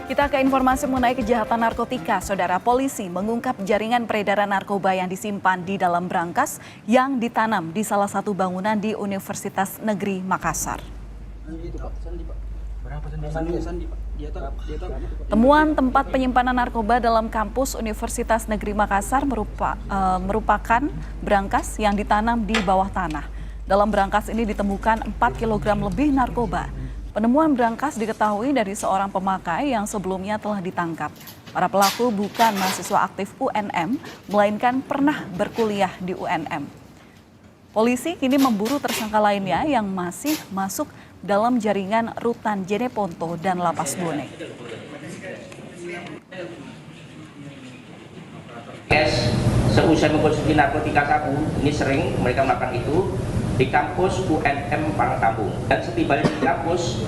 Kita ke informasi mengenai kejahatan narkotika. Saudara, polisi mengungkap jaringan peredaran narkoba yang disimpan di dalam brankas yang ditanam di salah satu bangunan di Universitas Negeri Makassar. Temuan tempat penyimpanan narkoba dalam kampus Universitas Negeri Makassar merupakan brankas yang ditanam di bawah tanah. Dalam brankas ini ditemukan 4 kg lebih narkoba. Penemuan brankas diketahui dari seorang pemakai yang sebelumnya telah ditangkap. Para pelaku bukan mahasiswa aktif UNM, melainkan pernah berkuliah di UNM. Polisi kini memburu tersangka lainnya yang masih masuk dalam jaringan Rutan Jeneponto dan Lapas Bone. Seusai mengkonsumsi narkotika sabu, ini sering mereka melakukan itu di kampus UNM Parangtambung. Dan setibanya di kampus,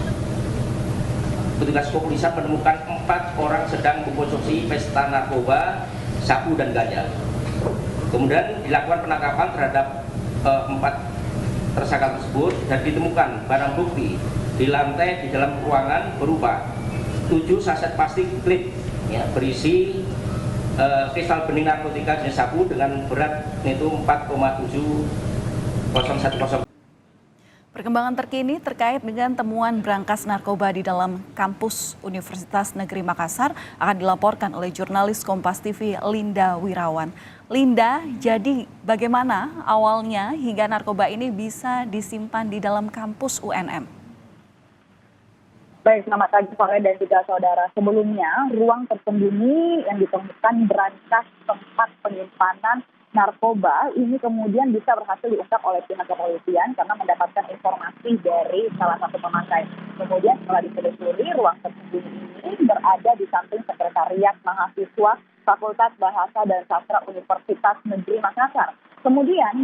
petugas kepolisian menemukan 4 orang sedang mengkonsumsi pesta narkoba, sabu dan ganja. Kemudian dilakukan penangkapan terhadap 4 tersangka tersebut dan ditemukan barang bukti di lantai di dalam ruangan berupa 7 saset plastik klip ya, berisi kristal bening narkotika jenis sabu dengan berat itu 4,7010. Perkembangan terkini terkait dengan temuan brankas narkoba di dalam kampus Universitas Negeri Makassar akan dilaporkan oleh jurnalis Kompas TV Linda Wirawan. Linda, jadi bagaimana awalnya hingga narkoba ini bisa disimpan di dalam kampus UNM? Baik, selamat pagi Fare dan juga saudara. Sebelumnya, ruang tersembunyi yang ditemukan brankas tempat penyimpanan narkoba ini kemudian bisa berhasil diungkap oleh pihak kepolisian karena mendapatkan informasi dari salah satu pemakai. Kemudian setelah ditelusuri, ruang tersembunyi ini berada di samping sekretariat mahasiswa Fakultas Bahasa dan Sastra Universitas Negeri Makassar. Kemudian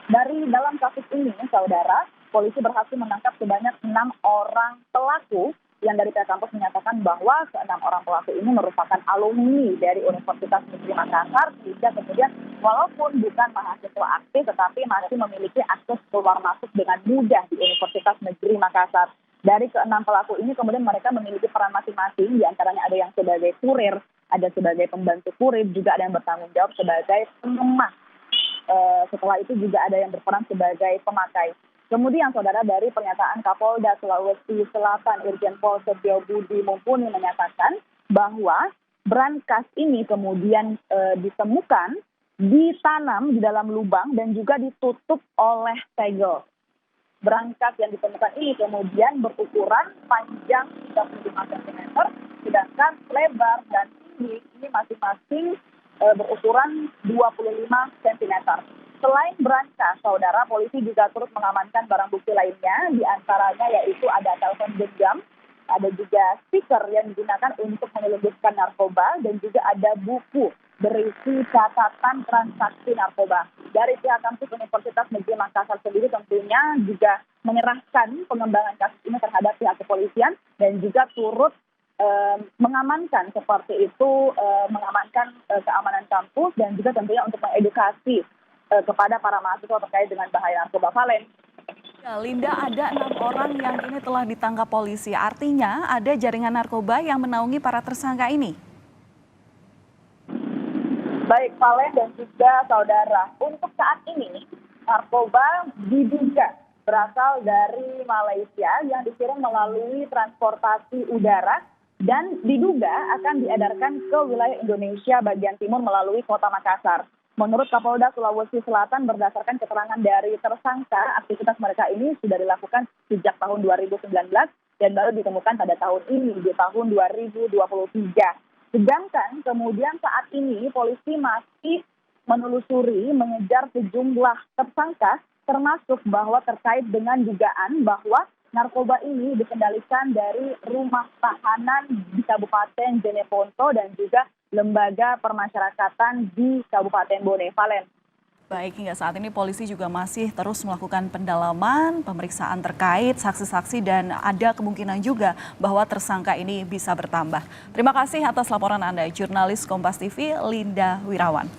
dari dalam kasus ini, saudara, polisi berhasil menangkap sebanyak 6 orang pelaku yang dari pihak kampus menyatakan bahwa ke-6 orang pelaku ini merupakan alumni dari Universitas Negeri Makassar, sehingga kemudian walaupun bukan mahasiswa aktif tetapi masih memiliki akses keluar masuk dengan mudah di Universitas Negeri Makassar. Dari ke-6 pelaku ini kemudian mereka memiliki peran masing-masing, diantaranya ada yang sebagai kurir, ada sebagai pembantu kurir, juga ada yang bertanggung jawab sebagai pengemas. Setelah itu juga ada yang berperan sebagai pemakai. Kemudian saudara, dari pernyataan Kapolda Sulawesi Selatan Irjen Pol Setio Budi Mumpuni menyatakan bahwa brankas ini kemudian ditemukan, ditanam di dalam lubang dan juga ditutup oleh segel. Brankas yang ditemukan ini kemudian berukuran panjang 35 cm, sedangkan lebar dan tinggi ini masing-masing berukuran 25 cm. Selain brankas, saudara, polisi juga turut mengamankan barang bukti lainnya, diantaranya yaitu ada telepon genggam, ada juga stiker yang digunakan untuk menyelundupkan narkoba, dan juga ada buku berisi catatan transaksi narkoba. Dari pihak kampus Universitas Negeri Makassar sendiri tentunya juga menyerahkan pengembangan kasus ini terhadap pihak kepolisian dan juga turut mengamankan seperti itu, mengamankan keamanan kampus dan juga tentunya untuk mengedukasi kepada para mahasiswa terkait dengan bahaya narkoba. Valen. Ya, Linda, ada 6 orang yang kini telah ditangkap polisi. Artinya ada jaringan narkoba yang menaungi para tersangka ini. Baik, Valen dan juga saudara. Untuk saat ini, narkoba diduga berasal dari Malaysia yang dikirim melalui transportasi udara dan diduga akan diedarkan ke wilayah Indonesia bagian timur melalui kota Makassar. Menurut Kapolda Sulawesi Selatan, berdasarkan keterangan dari tersangka, aktivitas mereka ini sudah dilakukan sejak tahun 2019 dan baru ditemukan pada tahun ini, di tahun 2023. Sedangkan kemudian saat ini polisi masih menelusuri, mengejar sejumlah tersangka, termasuk bahwa terkait dengan dugaan bahwa narkoba ini dikendalikan dari rumah tahanan di Kabupaten Jeneponto dan juga lembaga permasyarakatan di Kabupaten Bone. Valen. Baik, hingga saat ini polisi juga masih terus melakukan pendalaman, pemeriksaan terkait saksi-saksi dan ada kemungkinan juga bahwa tersangka ini bisa bertambah. Terima kasih atas laporan Anda, jurnalis Kompas TV Linda Wirawan.